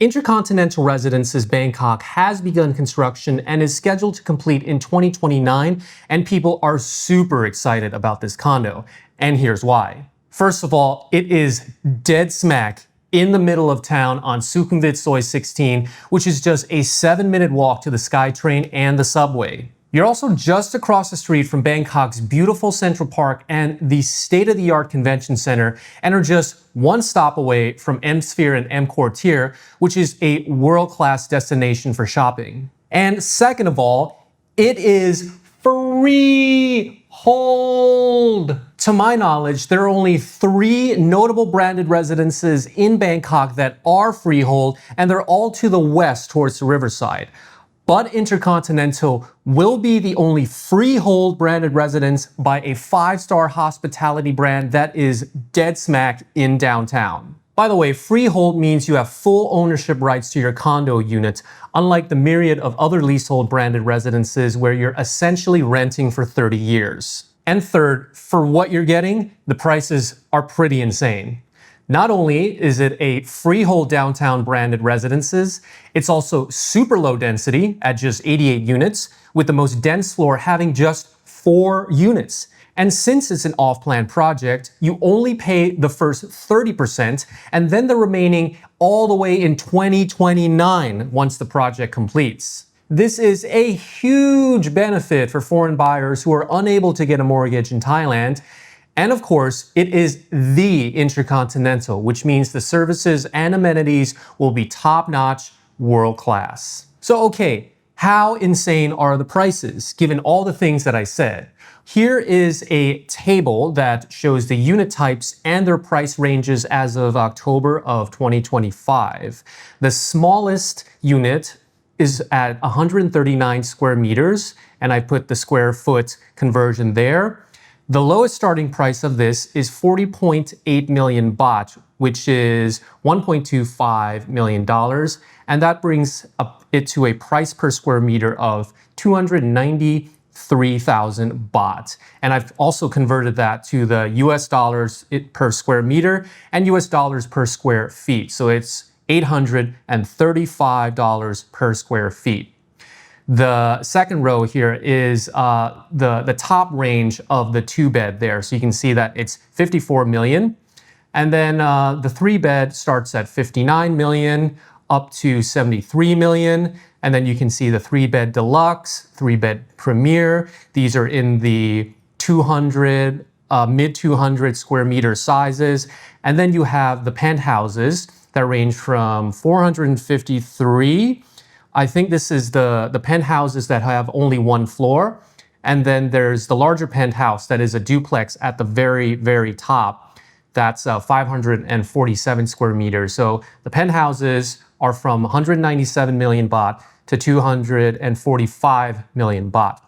InterContinental Residences Bangkok has begun construction and is scheduled to complete in 2029, and people are super excited about this condo. And here's why. First of all, it is dead smack in the middle of town on Sukhumvit Soi 16, which is just a 7-minute walk to the SkyTrain and the subway. You're also just across the street from Bangkok's beautiful Central Park and the state-of-the-art convention center, and are just one stop away from M Sphere and M Quartier, which is a world-class destination for shopping. And second of all, it is Freehold. To my knowledge, there are only 3 notable branded residences in Bangkok that are freehold, and they're all to the west towards the riverside. But InterContinental will be the only freehold branded residence by a 5-star hospitality brand that is dead smack in downtown. By the way, freehold means you have full ownership rights to your condo unit, unlike the myriad of other leasehold branded residences where you're essentially renting for 30 years. And third, for what you're getting, the prices are pretty insane. Not only is it a freehold downtown branded residences, it's also super low density at just 88 units, with the most dense floor having just 4 units. And since it's an off-plan project, you only pay the first 30% and then the remaining all the way in 2029 once the project completes. This is a huge benefit for foreign buyers who are unable to get a mortgage in Thailand. And of course, it is the InterContinental, which means the services and amenities will be top-notch, world-class. So okay, how insane are the prices, given all the things that I said? Here is a table that shows the unit types and their price ranges as of October of 2025. The smallest unit is at 139 square meters, and I put the square foot conversion there. The lowest starting price of this is 40.8 million baht, which is $1.25 million, and that brings it to a price per square meter of 293,000 baht. And I've also converted that to the US dollars per square meter and US dollars per square feet. So it's $835 per square feet. The second row here is the top range of the 2-bed there. So you can see that it's 54 million. And then the 3-bed starts at 59 million up to 73 million. And then you can see the 3-bed deluxe, 3-bed premier. These are in the 200, mid 200 square meter sizes. And then you have the penthouses that range from 453. I think this is the penthouses that have only 1 floor. And then there's the larger penthouse that is a duplex at the very, very top. That's 547 square meters. So the penthouses are from 197 million baht to 245 million baht.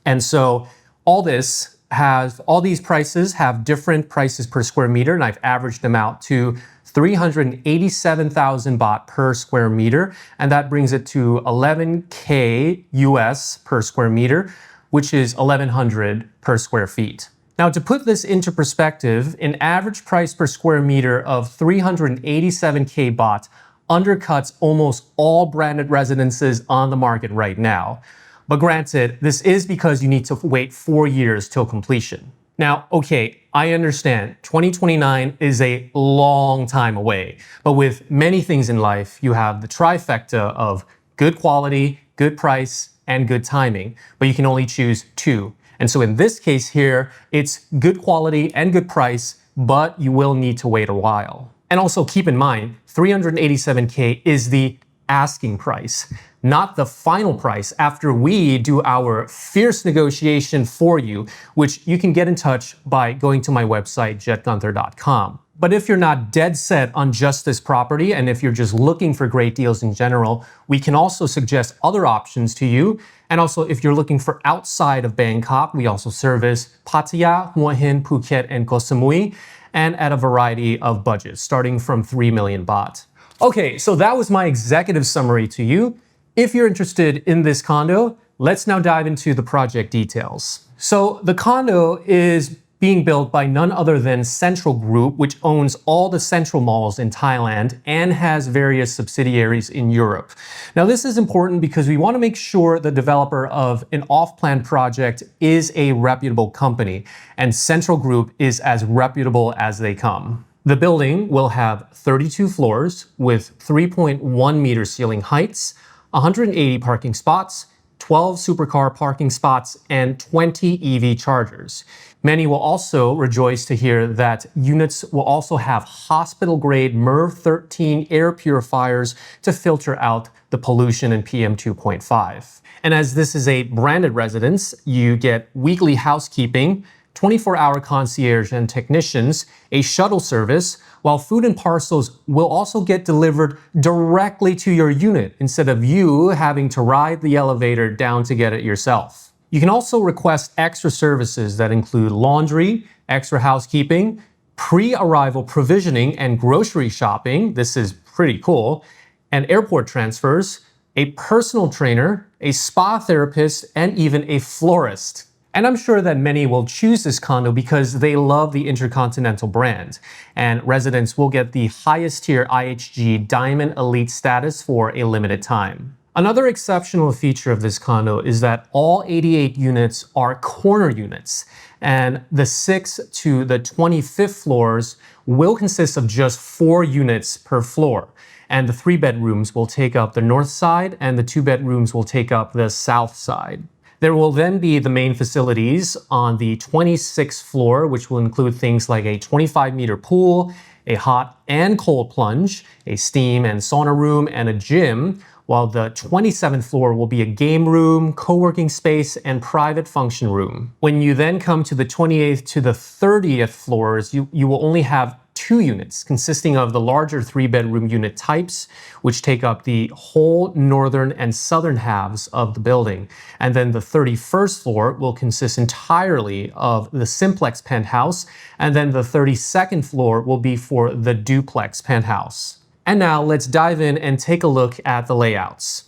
And so all these prices have different prices per square meter, and I've averaged them out to 387,000 baht per square meter, and that brings it to 11K US per square meter, which is 1,100 per square feet. Now, to put this into perspective, an average price per square meter of 387K baht undercuts almost all branded residences on the market right now. But granted, this is because you need to wait 4 years till completion. Now, okay, I understand 2029 is a long time away, but with many things in life, you have the trifecta of good quality, good price, and good timing, but you can only choose 2. And so in this case here, it's good quality and good price, but you will need to wait a while. And also keep in mind, 387K is the asking price, not the final price after we do our fierce negotiation for you, which you can get in touch by going to my website, jetgunther.com. But if you're not dead set on just this property, and if you're just looking for great deals in general, we can also suggest other options to you. And also, if you're looking for outside of Bangkok, we also service Pattaya, Hua Hin, Phuket, and Koh Samui, and at a variety of budgets, starting from 3 million baht. Okay, so that was my executive summary to you. If you're interested in this condo, let's now dive into the project details. So the condo is being built by none other than Central Group, which owns all the Central malls in Thailand and has various subsidiaries in Europe. Now, this is important because we want to make sure the developer of an off-plan project is a reputable company, and Central Group is as reputable as they come. The building will have 32 floors with 3.1 meter ceiling heights, 180 parking spots, 12 supercar parking spots, and 20 EV chargers. Many will also rejoice to hear that units will also have hospital-grade MERV 13 air purifiers to filter out the pollution in PM 2.5. And as this is a branded residence, you get weekly housekeeping, 24-hour concierge and technicians, a shuttle service, while food and parcels will also get delivered directly to your unit instead of you having to ride the elevator down to get it yourself. You can also request extra services that include laundry, extra housekeeping, pre-arrival provisioning and grocery shopping, this is pretty cool, and airport transfers, a personal trainer, a spa therapist, and even a florist. And I'm sure that many will choose this condo because they love the InterContinental brand, and residents will get the highest tier IHG Diamond Elite status for a limited time. Another exceptional feature of this condo is that all 88 units are corner units, and the 6th to the 25th floors will consist of just 4 units per floor. And the 3 bedrooms will take up the north side, and the 2 bedrooms will take up the south side. There will then be the main facilities on the 26th floor, which will include things like a 25-meter pool, a hot and cold plunge, a steam and sauna room, and a gym, while the 27th floor will be a game room, co-working space, and private function room. When you then come to the 28th to the 30th floors, you will only have 2 units consisting of the larger 3-bedroom unit types, which take up the whole northern and southern halves of the building. And then the 31st floor will consist entirely of the simplex penthouse, and then the 32nd floor will be for the duplex penthouse. And now let's dive in and take a look at the layouts.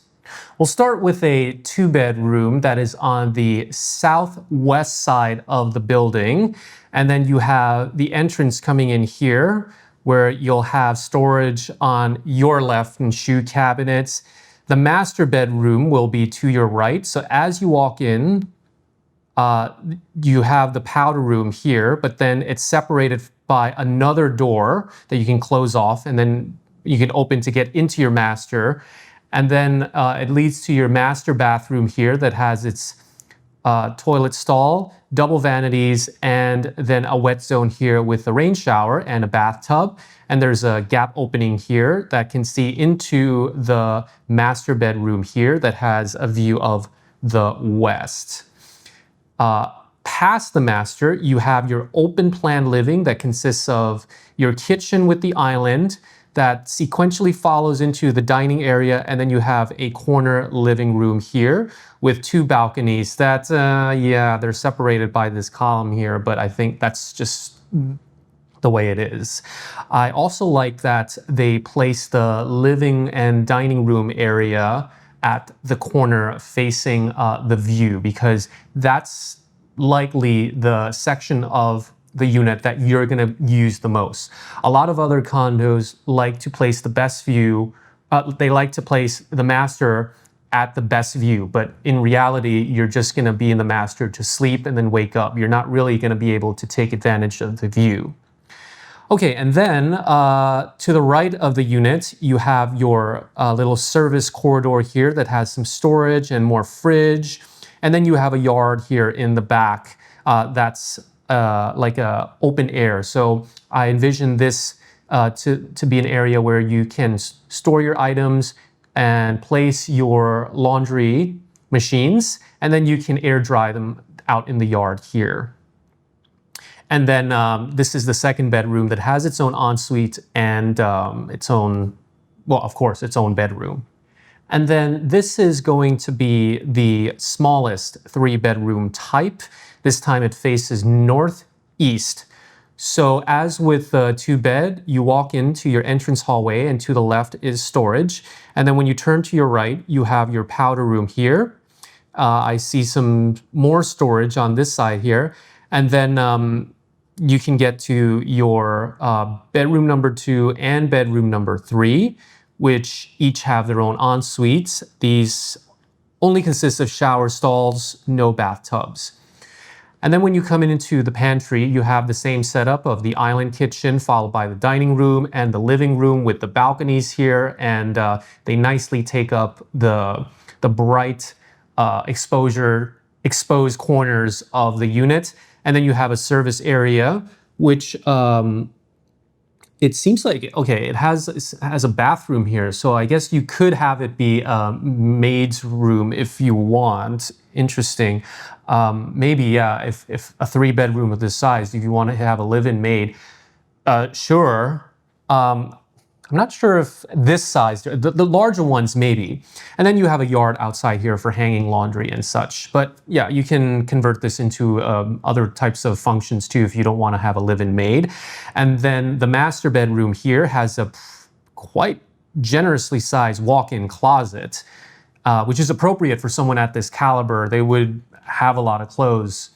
We'll start with a 2-bedroom that is on the southwest side of the building. And then you have the entrance coming in here where you'll have storage on your left and shoe cabinets. The master bedroom will be to your right. So as you walk in, you have the powder room here, but then it's separated by another door that you can close off and then you can open to get into your master. And then it leads to your master bathroom here that has its toilet stall, double vanities, and then a wet zone here with a rain shower and a bathtub. And there's a gap opening here that can see into the master bedroom here that has a view of the west. Past the master, you have your open plan living that consists of your kitchen with the island that sequentially follows into the dining area, and then you have a corner living room here with 2 balconies that, yeah, they're separated by this column here, but I think that's just the way it is. I also like that they place the living and dining room area at the corner facing the view, because that's likely the section of the unit that you're going to use the most. A lot of other condos like to place the best view, they like to place the master at the best view, but in reality, you're just going to be in the master to sleep and then wake up. You're not really going to be able to take advantage of the view. Okay, and then to the right of the unit, you have your little service corridor here that has some storage and more fridge. And then you have a yard here in the back that's like a open air. So I envision this to be an area where you can store your items and place your laundry machines, and then you can air dry them out in the yard here. And then this is the 2nd bedroom that has its own ensuite and its own, well, of course, its own bedroom. And then this is going to be the smallest 3-bedroom type. This time it faces northeast. So as with the 2-bed, you walk into your entrance hallway and to the left is storage. And then when you turn to your right, you have your powder room here. I see some more storage on this side here. And then you can get to your bedroom number 2 and bedroom number 3, which each have their own en-suites. These only consist of shower stalls, no bathtubs. And then when you come into the pantry, you have the same setup of the island kitchen followed by the dining room and the living room with the balconies here, and they nicely take up the bright exposed corners of the unit. And then you have a service area, which it seems like, okay, it has a bathroom here, so I guess you could have it be a maid's room if you want. Interesting. Maybe, yeah, if a 3-bedroom of this size, if you want to have a live-in maid, sure. I'm not sure if this size, the larger ones maybe. And then you have a yard outside here for hanging laundry and such. But yeah, you can convert this into other types of functions too if you don't want to have a live-in maid. And then the master bedroom here has a quite generously sized walk-in closet, which is appropriate for someone at this caliber. They would have a lot of clothes.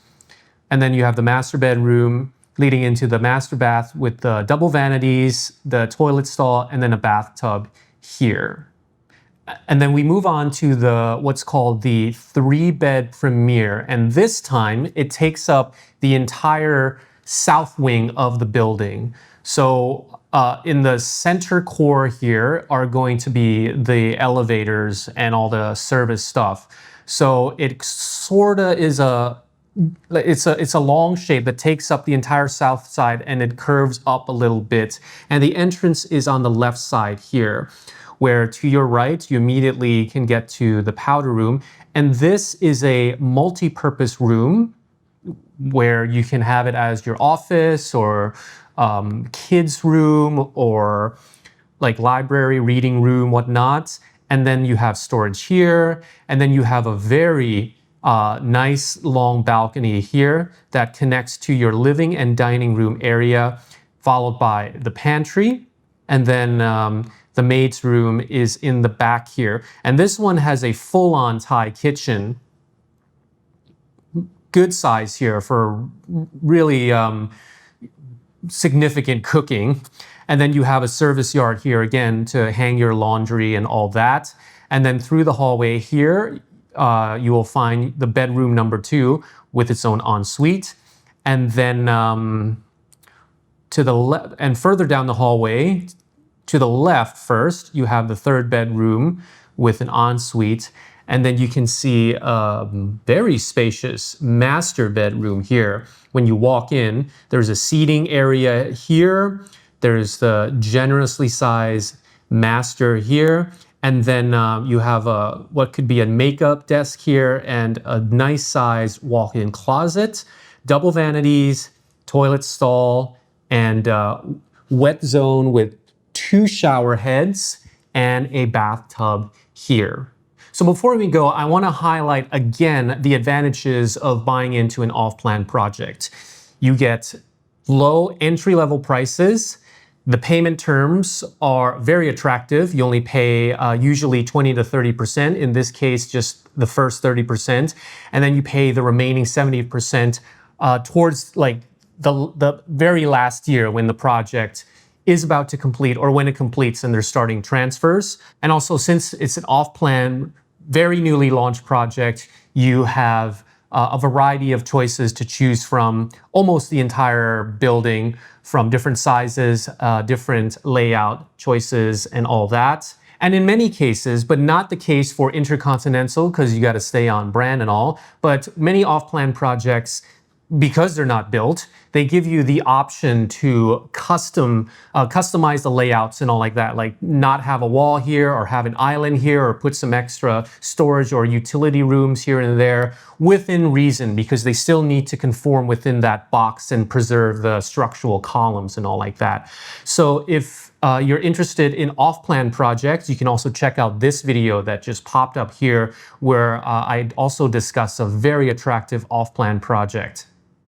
And then you have the master bedroom leading into the master bath with the double vanities, the toilet stall, and then a bathtub here. And then we move on to the what's called the 3-bed premier. And this time it takes up the entire south wing of the building. So in the center core here are going to be the elevators and all the service stuff. So it sort of is it's a long shape that takes up the entire south side, and it curves up a little bit. And the entrance is on the left side here, where to your right, you immediately can get to the powder room. And this is a multi-purpose room where you can have it as your office or kids room or like library, reading room, whatnot. And then you have storage here. And then you have a very nice long balcony here that connects to your living and dining room area, followed by the pantry. And then the maid's room is in the back here. And this one has a full-on Thai kitchen. Good size here for really significant cooking. And then you have a service yard here again to hang your laundry and all that. And then through the hallway here, you will find the bedroom number 2 with its own ensuite. And then to the left, and further down the hallway, to the left first, you have the 3rd bedroom with an ensuite. And then you can see a very spacious master bedroom here. When you walk in, there's a seating area here. There's the generously sized master here. And then you have what could be a makeup desk here and a nice sized walk-in closet, double vanities, toilet stall, and wet zone with 2 shower heads and a bathtub here. So before we go, I want to highlight again the advantages of buying into an off-plan project. You get low entry-level prices. The payment terms are very attractive. You only pay usually 20 to 30%. In this case, just the first 30%. And then you pay the remaining 70% towards like the very last year when the project is about to complete or when it completes and they're starting transfers. And also, since it's an off-plan, very newly launched project, you have a variety of choices to choose from, almost the entire building, from different sizes, different layout choices, and all that. And in many cases, but not the case for InterContinental, because you got to stay on brand and all, but many off-plan projects, because they're not built, they give you the option to customize the layouts and all like that, like not have a wall here or have an island here or put some extra storage or utility rooms here and there within reason, because they still need to conform within that box and preserve the structural columns and all like that. So if you're interested in off-plan projects, you can also check out this video that just popped up here where I also discuss a very attractive off-plan project.